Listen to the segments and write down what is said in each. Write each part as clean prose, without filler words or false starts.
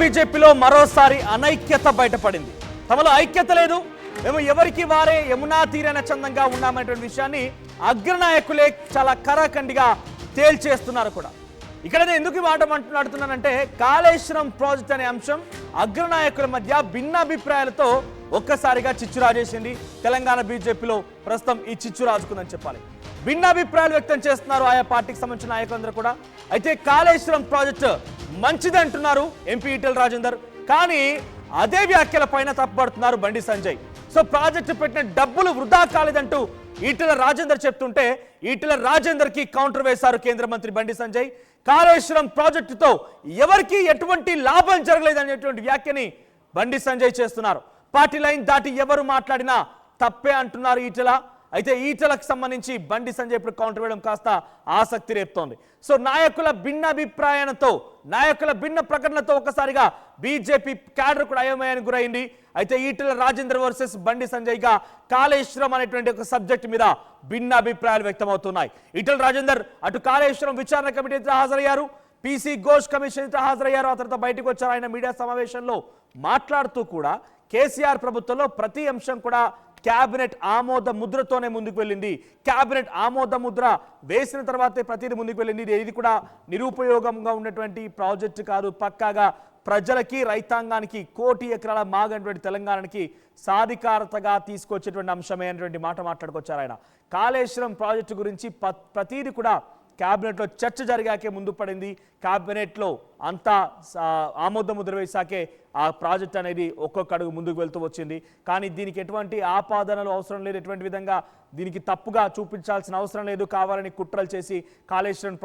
బీజేపీలో మరోసారి అనైక్యత బయటపడింది. తమలో ఐక్యత లేదు, మేము ఎవరికి వారే యమునా తీరైన చందంగా ఉన్నామనేటువంటి విషయాన్ని అగ్రనాయకులే చాలా కరాఖండిగా తేల్చేస్తున్నారు కూడా. ఇక్కడ నేను ఎందుకు మాట మాట్లాడుతున్నానంటే, కాళేశ్వరం ప్రాజెక్ట్ అనే అంశం అగ్రనాయకుల మధ్య భిన్నాభిప్రాయాలతో ఒక్కసారిగా చిచ్చు రాజేసింది. తెలంగాణ బీజేపీలో ప్రస్తుతం ఈ చిచ్చు రాజుకుందని చెప్పాలి. భిన్నాభిప్రాయాలు వ్యక్తం చేస్తున్నారు ఆయా పార్టీకి సంబంధించిన నాయకులందరూ కూడా. అయితే కాళేశ్వరం ప్రాజెక్టు మంచిది అంటున్నారు ఎంపీ ఈటెల రాజేందర్, కానీ అదే వ్యాఖ్యల పైన తప్పుపడుతున్నారు బండి సంజయ్. సో ప్రాజెక్టు పెట్టిన డబ్బులు వృధా కాలేదంటూ ఈటెల రాజేందర్ చెప్తుంటే, ఈటెల రాజేందర్ కి కౌంటర్ వేశారు కేంద్ర మంత్రి బండి సంజయ్. కాళేశ్వరం ప్రాజెక్టుతో ఎవరికి ఎటువంటి లాభం జరగలేదనేటువంటి వ్యాఖ్యని బండి సంజయ్ చేస్తున్నారు. పార్టీ లైన్ దాటి ఎవరు మాట్లాడినా తప్పే అంటున్నారు ఈటెల. అయితే ఈటెలకు సంబంధించి బండి సంజయ్ ఇప్పుడు కౌంటర్ వేయడం కాస్త ఆసక్తి రేపుతోంది. సో నాయకుల భిన్నాభిప్రాయంతో, నాయకుల భిన్న ప్రకటనతో ఒక్కసారిగా బీజేపీ క్యాడర్ కూడా అయోమయానికి గురైంది. అయితే ఈటెల రాజేందర్ వర్సెస్ బండి సంజయ్ గా కాళేశ్వరం అనేటువంటి ఒక సబ్జెక్ట్ మీద భిన్నాభిప్రాయాలు వ్యక్తమవుతున్నాయి. ఈటెల రాజేందర్ అటు కాళేశ్వరం విచారణ కమిటీ హాజరయ్యారు, పీసీ ఘోష్ కమిషన్ హాజరయ్యారు. ఆ తర్వాత బయటకు వచ్చారు. ఆయన మీడియా సమావేశంలో మాట్లాడుతూ కూడా కేసీఆర్ ప్రభుత్వంలో ప్రతి అంశం కూడా క్యాబినెట్ ఆమోద ముద్రతోనే ముందుకు వెళ్ళింది, క్యాబినెట్ ఆమోద ముద్ర వేసిన తర్వాతే ప్రతిదీ ముందుకు వెళ్ళింది. ఇది కూడా నిరుపయోగంగా ఉన్నటువంటి ప్రాజెక్టు కాదు, పక్కాగా ప్రజలకి రైతాంగానికి 1 కోటి ఎకరాల మాగనటువంటి తెలంగాణకి సాధికారతగా తీసుకొచ్చేటువంటి అంశమే అనేటువంటి మాట మాట్లాడుకొచ్చారు ఆయన. కాళేశ్వరం ప్రాజెక్టు గురించి ప్రతిదీ కూడా క్యాబినెట్లో చర్చ జరిగాకే ముందు పడింది. క్యాబినెట్లో అంతా ఆమోద ముద్ర వేశాకే ఆ ప్రాజెక్ట్ అనేది ఒక్కొక్క అడుగు ముందుకు వెళ్తూ వచ్చింది. కానీ దీనికి ఎటువంటి ఆపాదనలు అవసరం లేదు, ఎటువంటి విధంగా దీనికి తప్పుగా చూపించాల్సిన అవసరం లేదు. కావాలని కుట్రలు చేసి కాళేశ్వరం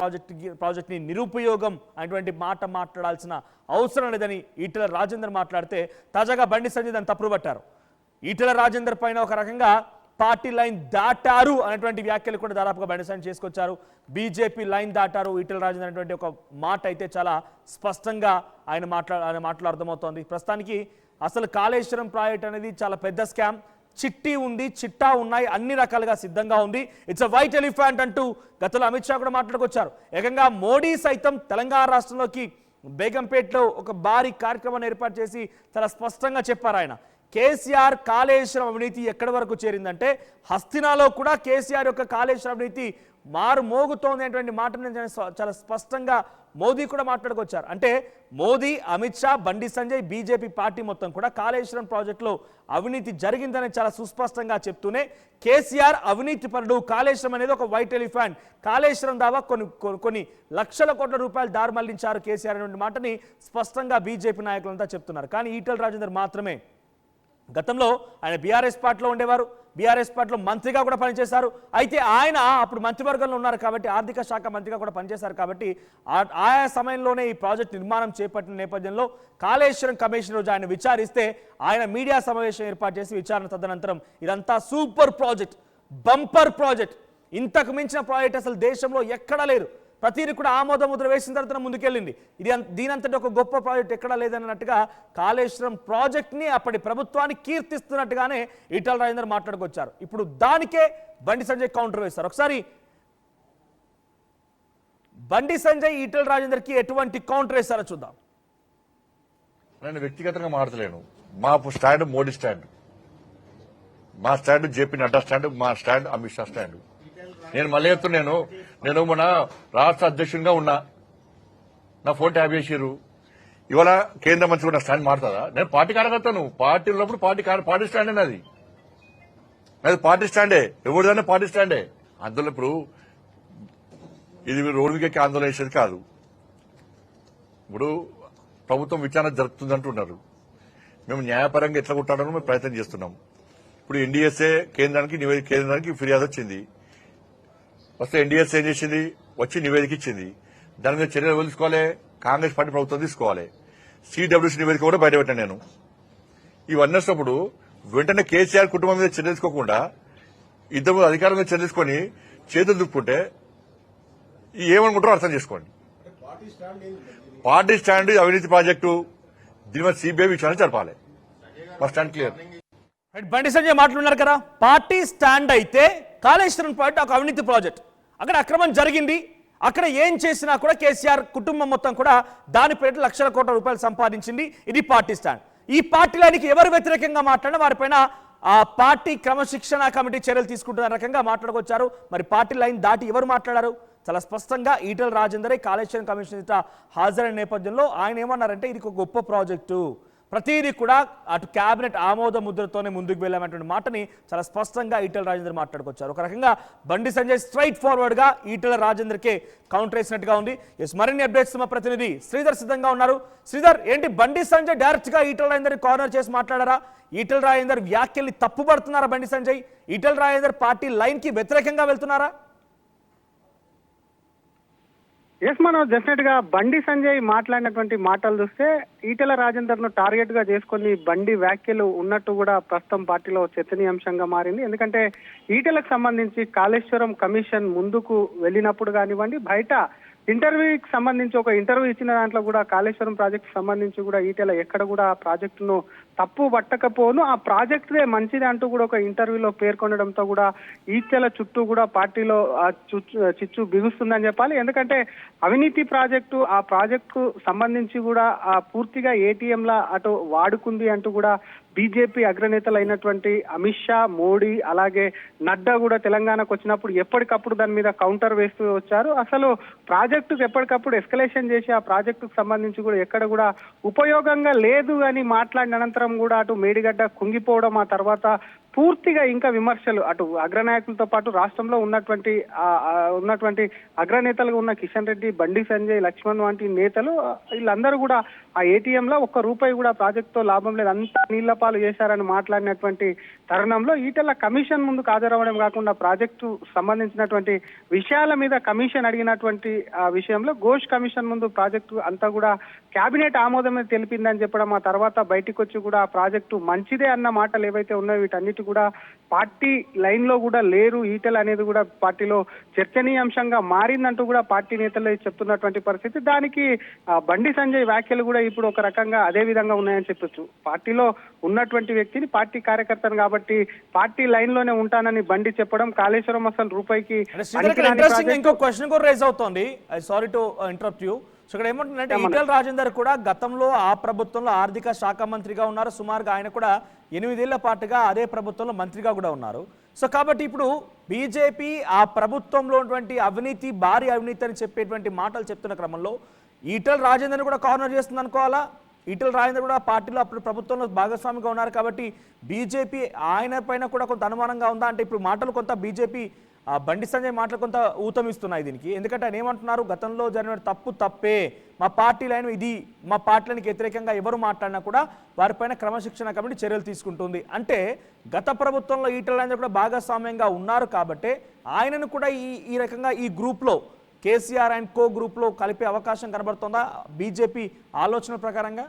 ప్రాజెక్ట్ని నిరుపయోగం అనేటువంటి మాట మాట్లాడాల్సిన అవసరం లేదని ఈటెల రాజేందర్ మాట్లాడితే, తాజాగా బండి సంజయ్ దాన్ని తప్పుపట్టారు. ఈటెల రాజేందర్ పైన ఒక రకంగా పార్టీ లైన్ దాటారు అనేటువంటి వ్యాఖ్యలు కూడా దాదాపుగా బండి సంజయ్ చేసుకొచ్చారు. బీజేపీ లైన్ దాటారు ఈటెల రాజేందర్ అనేటువంటి ఒక మాట అయితే చాలా స్పష్టంగా ఆయన మాటలు అర్థమవుతోంది. ప్రస్తుతానికి అసలు కాళేశ్వరం ప్రాజెక్ట్ అనేది చాలా పెద్ద స్కామ్. చిట్టి ఉంది, చిట్టా ఉన్నాయి, అన్ని రకాలుగా సిద్ధంగా ఉంది. ఇట్స్ అ వైట్ ఎలిఫెంట్ అంటూ గతంలో అమిత్ షా కూడా మాట్లాడుకొచ్చారు. ఏకంగా మోడీ సైతం తెలంగాణ రాష్ట్రంలోకి బేగంపేటలో ఒక భారీ కార్యక్రమాన్ని ఏర్పాటు చేసి చాలా స్పష్టంగా చెప్పారు ఆయన. కేసీఆర్ కాళేశ్వరం అవినీతి ఎక్కడి వరకు చేరిందంటే, హస్తినాలో కూడా కేసీఆర్ యొక్క కాళేశ్వరం అవినీతి మారు మోగుతోంది అనేటువంటి మాటను చాలా స్పష్టంగా మోదీ కూడా మాట్లాడుకొచ్చారు. అంటే మోదీ, అమిత్ షా, బండి సంజయ్, బీజేపీ పార్టీ మొత్తం కూడా కాళేశ్వరం ప్రాజెక్టులో అవినీతి జరిగిందని చాలా సుస్పష్టంగా చెప్తూనే, కేసీఆర్ అవినీతి పరుడు, కాళేశ్వరం అనేది ఒక వైట్ ఎలిఫెంట్, కాళేశ్వరం దావా కొన్ని లక్షల కోట్ల రూపాయలు దారి మళ్లించారు కేసీఆర్ అనేటువంటి మాటని స్పష్టంగా బీజేపీ నాయకులంతా చెప్తున్నారు. కానీ ఈటెల రాజేందర్ మాత్రమే, గతంలో ఆయన బీఆర్ఎస్ పార్టీలో ఉండేవారు, బీఆర్ఎస్ పార్టీలో మంత్రిగా కూడా పనిచేశారు. అయితే ఆయన అప్పుడు మంత్రివర్గంలో ఉన్నారు కాబట్టి, ఆర్థిక శాఖ మంత్రిగా కూడా పనిచేశారు కాబట్టి, ఆయా సమయంలోనే ఈ ప్రాజెక్ట్ నిర్మాణం చేపట్టిన నేపథ్యంలో కాళేశ్వరం కమిషన్ రోజు ఆయన విచారిస్తే, ఆయన మీడియా సమావేశం ఏర్పాటు చేసి విచారణ తదనంతరం ఇదంతా సూపర్ ప్రాజెక్ట్, బంపర్ ప్రాజెక్ట్, ఇంతకు మించిన ప్రాజెక్ట్ అసలు దేశంలో ఎక్కడా లేదు, ప్రతిదీ కూడా ఆమోద ముద్ర వేసిన తర్వాత ముందుకెళ్ళింది, దీనంతటి ఒక గొప్ప ప్రాజెక్ట్ ఎక్కడా లేదన్నట్టుగా కాళేశ్వరం ప్రాజెక్ట్ని అప్పటి ప్రభుత్వాన్ని కీర్తిస్తున్నట్టుగానే ఈటెల రాజేందర్ మాట్లాడుకొచ్చారు. ఇప్పుడు దానికే బండి సంజయ్ కౌంటర్ వేశారు. ఒకసారి బండి సంజయ్ ఈటెల రాజేందర్కి ఎటువంటి కౌంటర్ వేశారో చూద్దాం. నేను వ్యక్తిగతంగా మాట్లాడలేను. మా స్టాండ్ మోడీ స్టాండ్, మా స్టాండ్ జేపీ నడ్డా స్టాండ్, మా స్టాండ్ అమిత్ షా స్టాండ్. నేను మళ్ళీ చెప్తున్నాను, నేను మన రాష్ట్ర అధ్యక్షునిగా ఉన్నా, నా ఫోన్ ట్యాప్ చేసిర్రు. ఇవాళ కేంద్ర మంత్రి కూడా స్టాండ్ మారుతుందా? నేను పార్టీ కార్యకర్తను, పార్టీ ఉన్నప్పుడు పార్టీ స్టాండే నాది, పార్టీ స్టాండే, ఎవరిదన్నా పార్టీ స్టాండే. అందులో ఇప్పుడు ఇది రోడ్డు మీదకి ఆందోళన చేసేది కాదు. ఇప్పుడు ప్రభుత్వం విచారణ జరుపుతుందంటున్నారు, మేము న్యాయపరంగా ఎట్లా కొట్టాలని మేము ప్రయత్నం చేస్తున్నాం. ఇప్పుడు ఎన్డీఎస్ఏ కేంద్రానికి ఫిర్యాదు వచ్చింది, వస్తే ఎన్డీఎస్ఏ ఏం చేసింది, వచ్చి నివేదిక ఇచ్చింది. దాని మీద చర్యలు తీసుకోవాలి, కాంగ్రెస్ పార్టీ ప్రభుత్వం తీసుకోవాలి. సిడబ్ల్యూసీ నివేదిక కూడా బయటపెట్టాను నేను. ఇవన్నీ వచ్చినప్పుడు వెంటనే కేసీఆర్ కుటుంబం మీద చర్య తీసుకోకుండా ఇద్దరు అధికారం మీద చర్య తీసుకొని చేతులు దుక్కుంటే ఏమనుకుంటారో అర్థం చేసుకోండి. పార్టీ స్టాండ్ అవినీతి ప్రాజెక్టు, దీని మీద సిబిఐ విచారణ జరపాలి. మా స్టాండ్ క్లియర్. బండి సంజయ్ మాట్లాడున్నారు కదా, పార్టీ స్టాండ్ అయితే కాళేశ్వరం ప్రాజెక్ట్ ఒక అవినీతి ప్రాజెక్ట్, అక్కడ అక్రమం జరిగింది, అక్కడ ఏం చేసినా కూడా కేసీఆర్ కుటుంబం మొత్తం కూడా దాని పేరు లక్షల కోట్ల రూపాయలు సంపాదించింది. ఇది పార్టీ స్టాండ్. ఈ పార్టీలోనికి ఎవరు వ్యతిరేకంగా మాట్లాడినా వారిపైన ఆ పార్టీ క్రమశిక్షణ కమిటీ చర్యలు తీసుకుంటున్న రకంగా మాట్లాడుకొచ్చారు. మరి పార్టీ లైన్ దాటి ఎవరు మాట్లాడారు? చాలా స్పష్టంగా ఈటెల రాజేందరే కాళేశ్వరం కమిషన్ హాజరైన నేపథ్యంలో ఆయన ఏమన్నారంటే ఇది ఒక గొప్ప ప్రాజెక్టు, ప్రతిదీ కూడా అటు క్యాబినెట్ ఆమోద ముద్రతోనే ముందుకు వెళ్ళామనేటువంటి మాటని చాలా స్పష్టంగా ఈటెల రాజేందర్ మాట్లాడుకొచ్చారు. ఒక రకంగా బండి సంజయ్ స్ట్రైట్ ఫార్వర్డ్ గా ఈటెల రాజేందర్కే కౌంటర్ వేసినట్టుగా ఉంది. మరిన్ని అప్డేట్స్ మా ప్రతినిధి శ్రీధర్ సిద్ధంగా ఉన్నారు. శ్రీధర్, ఏంటి బండి సంజయ్ డైరెక్ట్ గా ఈటెల రాజేందర్ కార్నర్ చేసి మాట్లాడారా? ఈటెల రాజేందర్ వ్యాఖ్యల్ని తప్పుపడుతున్నారా బండి సంజయ్? ఈటెల రాజేందర్ పార్టీ లైన్ కి వ్యతిరేకంగా వెళ్తున్నారా? ఎస్, మనం డెఫినెట్ గా బండి సంజయ్ మాట్లాడినటువంటి మాటలు చూస్తే ఈటెల రాజేందర్ ను టార్గెట్ గా చేసుకుని బండి వ్యాఖ్యలు ఉన్నట్టు కూడా ప్రస్తుతం పార్టీలో చర్చనీయాంశంగా మారింది. ఎందుకంటే ఈటెలకు సంబంధించి కాళేశ్వరం కమిషన్ ముందుకు వెళ్ళినప్పుడు కానివ్వండి, బయట ఇంటర్వ్యూకి సంబంధించి ఒక ఇంటర్వ్యూ ఇచ్చిన దాంట్లో కూడా కాళేశ్వరం ప్రాజెక్టు సంబంధించి కూడా ఈటెల ఎక్కడ కూడా ఆ ప్రాజెక్టును తప్పు పట్టకపోను, ఆ ప్రాజెక్టుదే మంచిది అంటూ కూడా ఒక ఇంటర్వ్యూలో పేర్కొనడంతో కూడా ఈటెల చుట్టూ కూడా పార్టీలో చిచ్చు బిగుస్తుందని చెప్పాలి. ఎందుకంటే అవినీతి ప్రాజెక్టు, ఆ ప్రాజెక్టుకు సంబంధించి కూడా పూర్తిగా ఏటీఎంలా అటు వాడుకుంది అంటూ కూడా బీజేపీ అగ్రనేతలు అయినటువంటి అమిత్ షా, మోడీ అలాగే నడ్డా కూడా తెలంగాణకు వచ్చినప్పుడు ఎప్పటికప్పుడు దాని మీద కౌంటర్ వేస్తూ వచ్చారు. అసలు ప్రాజెక్టుకు ఎప్పటికప్పుడు ఎస్కలేషన్ చేసి ఆ ప్రాజెక్టుకు సంబంధించి కూడా ఎక్కడ కూడా ఉపయోగంగా లేదు అని మాట్లాడిన అనంతరం కూడా అటు మేడిగడ్డ కుంగిపోవడం, ఆ తర్వాత పూర్తిగా ఇంకా విమర్శలు అటు అగ్రనాయకులతో పాటు రాష్ట్రంలో ఉన్నటువంటి అగ్రనేతలుగా ఉన్న కిషన్ రెడ్డి, బండి సంజయ్, లక్ష్మణ్ వంటి నేతలు వీళ్ళందరూ కూడా ఆ ఏటీఎంలో ఒక్క రూపాయి కూడా ప్రాజెక్టుతో లాభం లేదు, అంతా నీళ్ల పాలు చేశారని మాట్లాడినటువంటి తరుణంలో ఈటెల కమిషన్ ముందుకు హాజరవ్వడం కాకుండా ప్రాజెక్టు సంబంధించినటువంటి విషయాల మీద కమిషన్ అడిగినటువంటి విషయంలో ఘోష్ కమిషన్ ముందు ప్రాజెక్టు అంతా కూడా కేబినెట్ ఆమోదమే తెలిపిందని చెప్పడం, ఆ తర్వాత బయటకు వచ్చి కూడా ఆ ప్రాజెక్టు మంచిదే అన్న మాటలు ఏవైతే ఉన్నాయో వీటన్నిటి కూడా పార్టీ లైన్ లో కూడా లేరు. ఈటెల అనేది కూడా పార్టీలో చర్చనీయాంశంగా మారిందంటూ కూడా పార్టీ నేతలు చెప్తున్నటువంటి పరిస్థితి. దానికి బండి సంజయ్ వ్యాఖ్యలు కూడా ఇప్పుడు ఒక రకంగా అదే విధంగా ఉన్నాయని చెప్పొచ్చు. పార్టీలో ఉన్నటువంటి వ్యక్తిని, పార్టీ కార్యకర్తను కాబట్టి పార్టీ లైన్ లోనే ఉంటానని బండి చెప్పడం, కాళేశ్వరం అసలు రూపాయికి ఇంకో క్వశ్చన్ కూడా రైజ్ అవుతోంది. Sorry to interrupt you. So ఇక్కడ ఏమంటుందంటే ఈటెల రాజేందర్ కూడా గతంలో ఆ ప్రభుత్వంలో ఆర్థిక శాఖ మంత్రిగా ఉన్నారు. సుమారుగా ఆయన కూడా 8 ఏళ్ల పాటుగా అదే ప్రభుత్వంలో మంత్రిగా కూడా ఉన్నారు. సో కాబట్టి ఇప్పుడు బీజేపీ ఆ ప్రభుత్వంలో ఉన్నటువంటి అవినీతి, భారీ అవినీతి అని చెప్పేటువంటి మాటలు చెప్తున్న క్రమంలో ఈటెల రాజేందర్ కూడా కార్నర్ చేస్తుంది అనుకోవాలా? ఈటెల రాజేందర్ కూడా పార్టీలో అప్పుడు ప్రభుత్వంలో భాగస్వామిగా ఉన్నారు కాబట్టి బీజేపీ ఆయన పైన కూడా కొంత అనుమానంగా ఉందా? అంటే ఇప్పుడు మాటలు కొంత బీజేపీ బండి సంజయ్ మాటలు కొంత ఊతమిస్తున్నాయి దీనికి. ఎందుకంటే ఆయన ఏమంటున్నారు, గతంలో జరిగిన తప్పే, మా పార్టీ లైన్ ఇది, మా పార్టీలకు వ్యతిరేకంగా ఎవరు మాట్లాడినా కూడా వారిపైన క్రమశిక్షణ కమిటీ చర్యలు తీసుకుంటుంది. అంటే గత ప్రభుత్వంలో ఈటెల రాజేందర్ కూడా భాగస్వామ్యంగా ఉన్నారు కాబట్టి ఆయనను కూడా ఈ రకంగా ఈ గ్రూప్లో కేసీఆర్ అండ్ కో గ్రూప్లో కలిపే అవకాశం కనబడుతుందా బీజేపీ ఆలోచన ప్రకారంగా?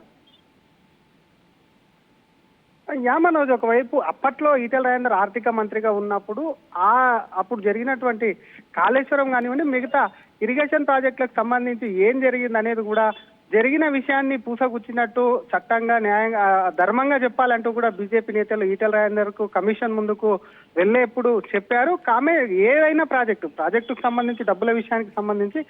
మనోజ్, ఒకవైపు అప్పట్లో ఈటెల రాజేందర్ ఆర్థిక మంత్రిగా ఉన్నప్పుడు అప్పుడు జరిగినటువంటి కాళేశ్వరం కానివ్వండి, మిగతా ఇరిగేషన్ ప్రాజెక్టులకు సంబంధించి ఏం జరిగింది అనేది కూడా జరిగిన విషయాన్ని పూసగుచ్చినట్టు చట్టంగా, న్యాయంగా, ధర్మంగా చెప్పాలంటూ కూడా బీజేపీ నేతలు ఈటెల రాజేందర్ కు కమిషన్ ముందుకు వెళ్ళేప్పుడు చెప్పారు. ఏదైనా ప్రాజెక్టుకు సంబంధించి, డబ్బుల విషయానికి సంబంధించి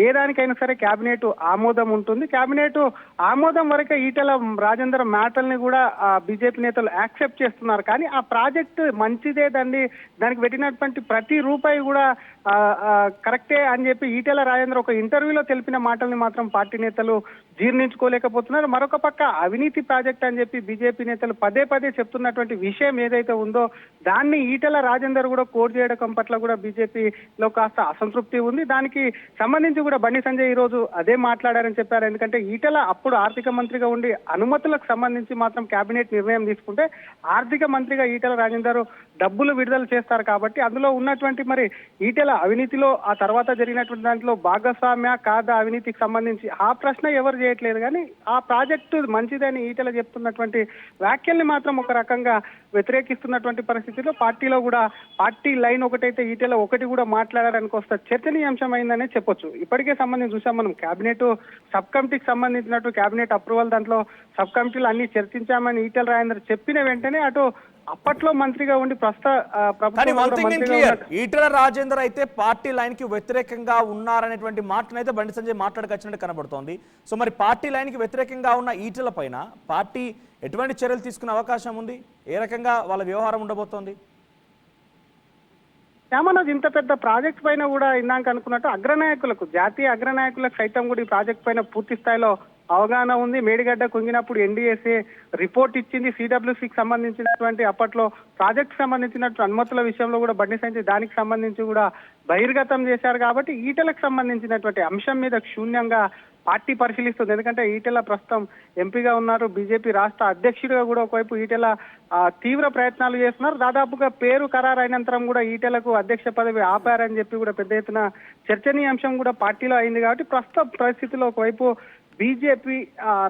ఏ దానికైనా సరే కేబినెట్ ఆమోదం ఉంటుంది. కేబినెట్ ఆమోదం వరకే ఈటెల రాజేందర్ మాటల్ని కూడా బీజేపీ నేతలు యాక్సెప్ట్ చేస్తున్నారు. కానీ ఆ ప్రాజెక్టు మంచిదే, దానికి పెట్టినటువంటి ప్రతి రూపాయి కూడా కరెక్టే అని చెప్పి ఈటెల రాజేందర్ ఒక ఇంటర్వ్యూలో తెలిపిన మాటల్ని మాత్రం పార్టీ నేతలు జీర్ణించుకోలేకపోతున్నారు. మరొక పక్క అవినీతి ప్రాజెక్ట్ అని చెప్పి బీజేపీ నేతలు పదే చెప్తున్నటువంటి విషయం ఏదైతే ఉందో దాన్ని ఈటెల రాజేందర్ కూడా కోట్ చేయడం పట్ల కూడా బీజేపీలో కాస్త అసంతృప్తి ఉంది. దానికి సంబంధించి కూడా బండి సంజయ్ ఈ రోజు అదే మాట్లాడారని చెప్పారు. ఎందుకంటే ఈటెల అప్పుడు ఆర్థిక మంత్రిగా ఉండి అనుమతులకు సంబంధించి మాత్రం కేబినెట్ నిర్ణయం తీసుకుంటే ఆర్థిక మంత్రిగా ఈటెల రాజేందర్ డబ్బులు విడుదల చేస్తారు కాబట్టి అందులో ఉన్నటువంటి మరి ఈటెల అవినీతిలో ఆ తర్వాత జరిగినటువంటి దాంట్లో భాగస్వామ్య కాదా అవినీతికి సంబంధించి ఆ ప్రశ్న ఎవరు చేయట్లేదు. కానీ ఆ ప్రాజెక్టు మంచిదని ఈటెల చెప్తున్నటువంటి వ్యాఖ్యల్ని మాత్రం ఒక రకంగా వ్యతిరేకిస్తున్నటువంటి పరిస్థితిలో పార్టీలో కూడా పార్టీ లైన్ ఒకటైతే ఈటెల ఒకటి కూడా మాట్లాడారని వస్తే చర్చనీయాంశం అయిందనే చెప్పొచ్చు. ఇప్పటికే సంబంధించి చూసాం మనం, కేబినెట్ సబ్ కమిటీకి సంబంధించినట్టు కేబినెట్ అప్రూవల్ దాంట్లో సబ్ కమిటీలు అన్ని చర్చించామని ఈటెల రాజేందర్ చెప్పిన వెంటనే అటు అప్పట్లో మంత్రిగా ఉండి కానీ వన్ థింగ్ ఇన్ క్లియర్, ప్రభుత్వం ఈటల రాజేందర్ అయితే పార్టీ లైన్ కి వ్యతిరేకంగా ఉన్నారనేటువంటి మాటనైతే బండి సంజయ్ మాట్లాడకొచ్చినట్టు కనబడుతోంది. సో మరి పార్టీ లైన్ కి వ్యతిరేకంగా ఉన్న ఈటల పైన పార్టీ ఎటువంటి చర్యలు తీసుకునే అవకాశం ఉంది? ఏ రకంగా వాళ్ళ వ్యవహారం ఉండబోతోంది? శ్యామనోజ్, ఇంత పెద్ద ప్రాజెక్ట్ పైన కూడా ఇందాక అనుకున్నట్టు అగ్రనాయకులకు, జాతీయ అగ్రనాయకులకు సైతం కూడా ఈ ప్రాజెక్ట్ పైన పూర్తి స్థాయిలో అవగాహన ఉంది. మేడిగడ్డ కుంగినప్పుడు ఎన్డీఎస్ఏ రిపోర్ట్ ఇచ్చింది. సిడబ్ల్యూసీకి సంబంధించినటువంటి అప్పట్లో ప్రాజెక్ట్ సంబంధించినటువంటి అనుమతుల విషయంలో కూడా బండి సంజయ్ దానికి సంబంధించి కూడా బహిర్గతం చేశారు. కాబట్టి ఈటలకు సంబంధించినటువంటి అంశం మీద శూన్యంగా పార్టీ పరిశీలిస్తుంది. ఎందుకంటే ఈటెల ప్రస్తుతం ఎంపీగా ఉన్నారు, బీజేపీ రాష్ట్ర అధ్యక్షుడిగా కూడా ఒకవైపు ఈటెల తీవ్ర ప్రయత్నాలు చేస్తున్నారు. దాదాపుగా పేరు ఖరారు అయినంతరం కూడా ఈటెలకు అధ్యక్ష పదవి ఆపారని చెప్పి కూడా పెద్ద ఎత్తున చర్చనీయాంశం కూడా పార్టీలో అయింది. కాబట్టి ప్రస్తుత పరిస్థితిలో ఒకవైపు బీజేపీ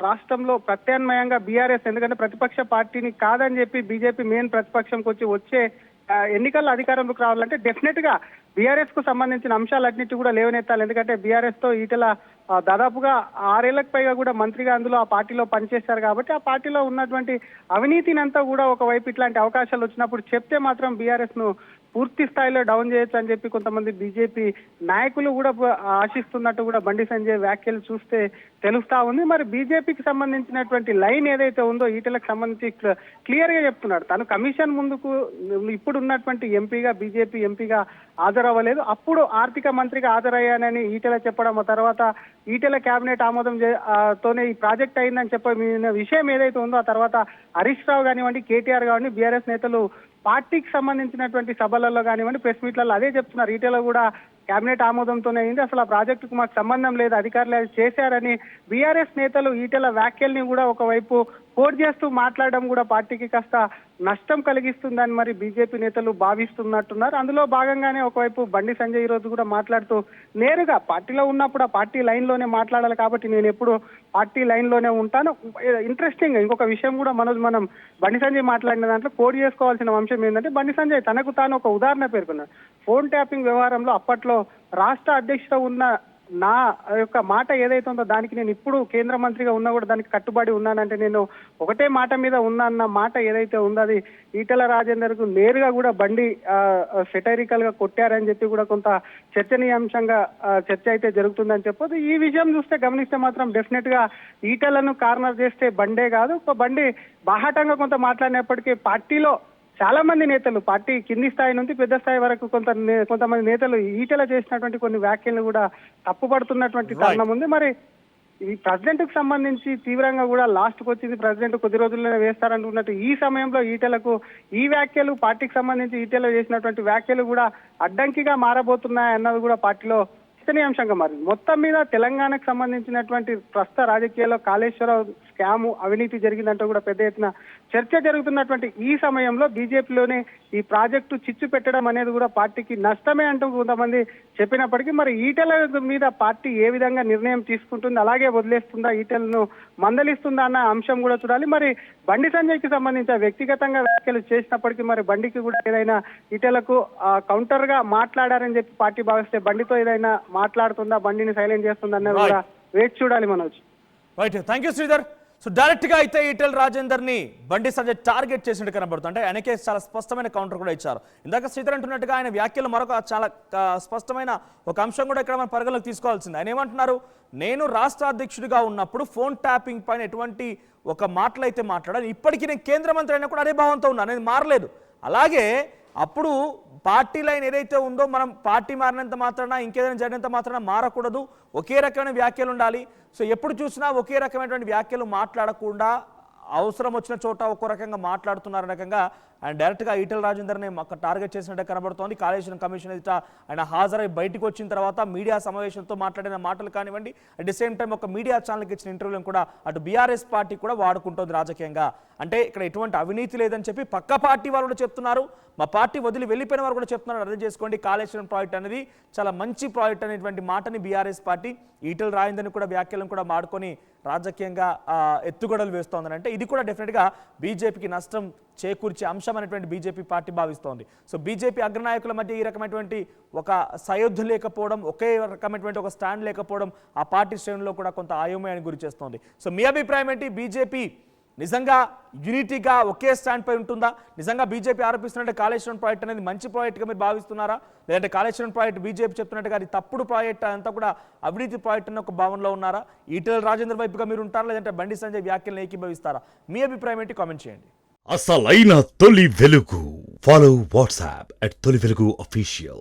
రాష్ట్రంలో ప్రత్యామ్నాయంగా బీఆర్ఎస్, ఎందుకంటే ప్రతిపక్ష పార్టీని కాదని చెప్పి బీజేపీ మెయిన్ ప్రతిపక్షంకి వచ్చే ఎన్నికల్లో అధికారంలోకి రావాలంటే డెఫినెట్ గా బీఆర్ఎస్ కు సంబంధించిన అంశాలన్నిటి కూడా లేవనెత్తాలి. ఎందుకంటే బీఆర్ఎస్ తో ఈటెల దాదాపుగా 6 ఏళ్లకు పైగా కూడా మంత్రిగా అందులో ఆ పార్టీలో పనిచేశారు. కాబట్టి ఆ పార్టీలో ఉన్నటువంటి అవినీతిని అంతా కూడా ఒకవైపు ఇట్లాంటి అవకాశాలు వచ్చినప్పుడు చెప్తే మాత్రం బీఆర్ఎస్ ను పూర్తి స్థాయిలో డౌన్ చేయొచ్చు అని చెప్పి కొంతమంది బీజేపీ నాయకులు కూడా ఆశిస్తున్నట్టు కూడా బండి సంజయ్ వ్యాఖ్యలు చూస్తే తెలుస్తా ఉంది. మరి బీజేపీకి సంబంధించినటువంటి లైన్ ఏదైతే ఉందో ఈటెలకు సంబంధించి క్లియర్ గా చెప్తున్నాడు. తను కమిషన్ ముందుకు ఇప్పుడు ఉన్నటువంటి ఎంపీగా, బీజేపీ ఎంపీగా హాజరవ్వలేదు. అప్పుడు ఆర్థిక మంత్రిగా హాజరయ్యానని ఈటెల చెప్పడం, ఆ తర్వాత ఈటెల కేబినెట్ ఆమోదం తోనే ఈ ప్రాజెక్ట్ అయిందని చెప్పిన విషయం ఏదైతే ఉందో, ఆ తర్వాత హరీష్ రావు కానివ్వండి, కేటీఆర్ కానివ్వండి, బీఆర్ఎస్ నేతలు పార్టీకి సంబంధించినటువంటి సభలలో కానివ్వండి, ప్రెస్ మీట్లలో అదే చెప్తున్నారు. ఈటెల కూడా కేబినెట్ ఆమోదంతోనే అయింది, అసలు ఆ ప్రాజెక్టుకు మాకు సంబంధం లేదు, అధికారులు అది చేశారని బీఆర్ఎస్ నేతలు ఈటెల వ్యాఖ్యల్ని కూడా ఒకవైపు కోట్ చేస్తూ మాట్లాడడం కూడా పార్టీకి కాస్త నష్టం కలిగిస్తుందని మరి బీజేపీ నేతలు భావిస్తున్నట్టున్నారు. అందులో భాగంగానే ఒకవైపు బండి సంజయ్ ఈ రోజు కూడా మాట్లాడుతూ నేరుగా పార్టీలో ఉన్నప్పుడు ఆ పార్టీ లైన్ లోనే మాట్లాడాలి, కాబట్టి నేను ఎప్పుడు పార్టీ లైన్ లోనే ఉంటాను. ఇంట్రెస్టింగ్ ఇంకొక విషయం కూడా మనం బండి సంజయ్ మాట్లాడిన దాంట్లో కోడ్ చేసుకోవాల్సిన అంశం ఏంటంటే, బండి సంజయ్ తనకు తాను ఒక ఉదాహరణ పేర్కొన్నాడు. ఫోన్ ట్యాపింగ్ వ్యవహారంలో అప్పట్లో రాష్ట్ర అధ్యక్షుడు ఉన్న నా యొక్క మాట ఏదైతే ఉందో దానికి నేను ఇప్పుడు కేంద్ర మంత్రిగా ఉన్నా కూడా దానికి కట్టుబడి ఉన్నానంటే నేను ఒకటే మాట మీద ఉన్నా అన్న మాట ఏదైతే ఉందో అది ఈటెల రాజేందర్ కు నేరుగా కూడా బండి సెటైరికల్ గా కొట్టారని చెప్పి కూడా కొంత చర్చనీయాంశంగా చర్చ అయితే జరుగుతుందని చెప్పొద్దు. ఈ విషయం చూస్తే గమనిస్తే మాత్రం డెఫినెట్ గా ఈటెలను కార్నర్ చేస్తే బండే కాదు, బండి బాహాటంగా కొంత మాట్లాడినప్పటికీ పార్టీలో చాలా మంది నేతలు, పార్టీ కింది స్థాయి నుంచి పెద్ద స్థాయి వరకు కొంతమంది నేతలు ఈటెల చేసినటువంటి కొన్ని వ్యాఖ్యలను కూడా తప్పుపడుతున్నటువంటి కారణం ఉంది. మరి ఈ ప్రెసిడెంట్ కు సంబంధించి తీవ్రంగా కూడా లాస్ట్ కు వచ్చింది, ప్రెసిడెంట్ కొద్ది రోజుల్లోనే వేస్తారంటున్నట్టు ఈ సమయంలో ఈటెలకు ఈ వ్యాఖ్యలు, పార్టీకి సంబంధించి ఈటెల చేసినటువంటి వ్యాఖ్యలు కూడా అడ్డంకిగా మారబోతున్నాయి అన్నది కూడా పార్టీలో చర్చనీయాంశంగా మారింది. మొత్తం మీద తెలంగాణకు సంబంధించినటువంటి ప్రస్తుత రాజకీయాల్లో కాళేశ్వరం స్కామ్, అవినీతి జరిగిందంటూ కూడా పెద్ద ఎత్తున చర్చ జరుగుతున్నటువంటి ఈ సమయంలో బీజేపీలోనే ఈ ప్రాజెక్టు చిచ్చు పెట్టడం అనేది కూడా పార్టీకి నష్టమే అంటూ కొంతమంది చెప్పినప్పటికీ మరి ఈటెల మీద పార్టీ ఏ విధంగా నిర్ణయం తీసుకుంటుంది, అలాగే వదిలేస్తుందా, ఈటెలను మందలిస్తుందా అన్న అంశం కూడా చూడాలి. మరి బండి సంజయ్ కి సంబంధించి వ్యక్తిగతంగా వ్యాఖ్యలు చేసినప్పటికీ మరి బండికి కూడా ఏదైనా ఈటెలకు కౌంటర్ గా మాట్లాడారని చెప్పి పార్టీ భావిస్తే బండితో ఏదైనా మాట్లాడుతుందా, బండిని సైలెంట్ చేస్తుందా అన్నది కూడా వేచి చూడాలి Manoj. Right, thank you Sridhar. So direct గా అయితే ఈటెల రాజేందర్ ని బండి సంజయ్ టార్గెట్ చేసినట్టు కనబడుతుంది. అంటే ఆయనకే చాలా స్పష్టమైన కౌంటర్ కూడా ఇచ్చారు. ఇందాక శ్రీధర్ అంటున్నట్టుగా ఆయన వ్యాఖ్యలు మరొక చాలా స్పష్టమైన ఒక అంశం కూడా ఇక్కడ మనం పరిగణలోకి తీసుకోవాల్సింది. ఆయన ఏమంటున్నారు, నేను రాష్ట్ర అధ్యక్షుడిగా ఉన్నప్పుడు ఫోన్ ట్యాపింగ్ పైన ఎటువంటి ఒక మాటలు అయితే మాట్లాడాను, ఇప్పటికీ నేను కేంద్ర మంత్రి అయినా కూడా అదే భావంతో ఉన్నాను, నేను మారలేదు. అలాగే అప్పుడు పార్టీ లైన్ ఏదైతే ఉందో మనం పార్టీ మారినంత మాత్రాన, ఇంకేదైనా జరిగినంత మాత్రాన మారకూడదు, ఒకే రకమైన వ్యాఖ్యలు ఉండాలి. సో ఎప్పుడు చూసినా ఒకే రకమైనటువంటి వ్యాఖ్యలు మాట్లాడకుండా అవసరం వచ్చిన చోట ఒక్కో రకంగా మాట్లాడుతున్నారు రకంగా ఆయన డైరెక్ట్గా ఈటెల రాజేందర్ని టార్గెట్ చేసినట్టు కనబడుతోంది. కాళేశ్వరం కమిషన్ ఎదుట ఆయన హాజరై బయటకు వచ్చిన తర్వాత మీడియా సమావేశంతో మాట్లాడిన మాటలు కానివ్వండి, అట్ ది సేమ్ టైం ఒక మీడియా ఛానల్కి ఇచ్చిన ఇంటర్వ్యూలను కూడా అటు బీఆర్ఎస్ పార్టీ కూడా వాడుకుంటోంది రాజకీయంగా. అంటే ఇక్కడ ఎటువంటి అవినీతి లేదని చెప్పి పక్క పార్టీ వాళ్ళు కూడా చెప్తున్నారు, మా పార్టీ వదిలి వెళ్ళిపోయిన వారు కూడా చెప్తున్నారు. అర్థం చేసుకోండి, కాళేశ్వరం ప్రాజెక్ట్ అనేది చాలా మంచి ప్రాజెక్ట్ అనేటువంటి మాటని బీఆర్ఎస్ పార్టీ ఈటెల రాజేందర్ని కూడా వ్యాఖ్యలను కూడా మాడుకొని రాజకీయంగా ఎత్తుగడలు వేస్తోందని, అంటే ఇది కూడా డెఫినెట్గా బీజేపీకి నష్టం చేకూర్చే అంశం అనేటువంటి బీజేపీ పార్టీ భావిస్తోంది. సో బీజేపీ అగ్రనాయకుల మధ్య ఈ రకమైనటువంటి ఒక సయోధ్య లేకపోవడం, ఒకే రకమైనటువంటి ఒక స్టాండ్ లేకపోవడం ఆ పార్టీ శ్రేణుల్లో కూడా కొంత అయోమయానికి గురి చేస్తోంది. సో మీ అభిప్రాయం ఏంటి? బీజేపీ నిజంగా యూనిటీగా ఒకే స్టాండ్ పై ఉంటుందా? నిజంగా బీజేపీ ఆరోపిస్తున్నట్టు కాళేశ్వరం ప్రాజెక్ట్ అనేది మంచి ప్రాజెక్ట్గా మీరు భావిస్తున్నారా? లేదంటే కాళేశ్వరం ప్రాజెక్ట్ బీజేపీ చెప్తున్నట్టుగా అది తప్పుడు ప్రాజెక్ట్ అంతా కూడా అవినీతి ప్రాజెక్ట్ అన్న ఒక భావనలో ఉన్నారా? ఈటెల రాజేందర్ వైపుగా మీరు ఉంటారా, లేదంటే బండి సంజయ్ వ్యాఖ్యలను ఏకీభవిస్తారా? మీ అభిప్రాయం ఏంటి? కామెంట్ చేయండి. అసలైన తొలి వెలుగు. ఫాలో వాట్సాప్ @తొలి వెలుగు official.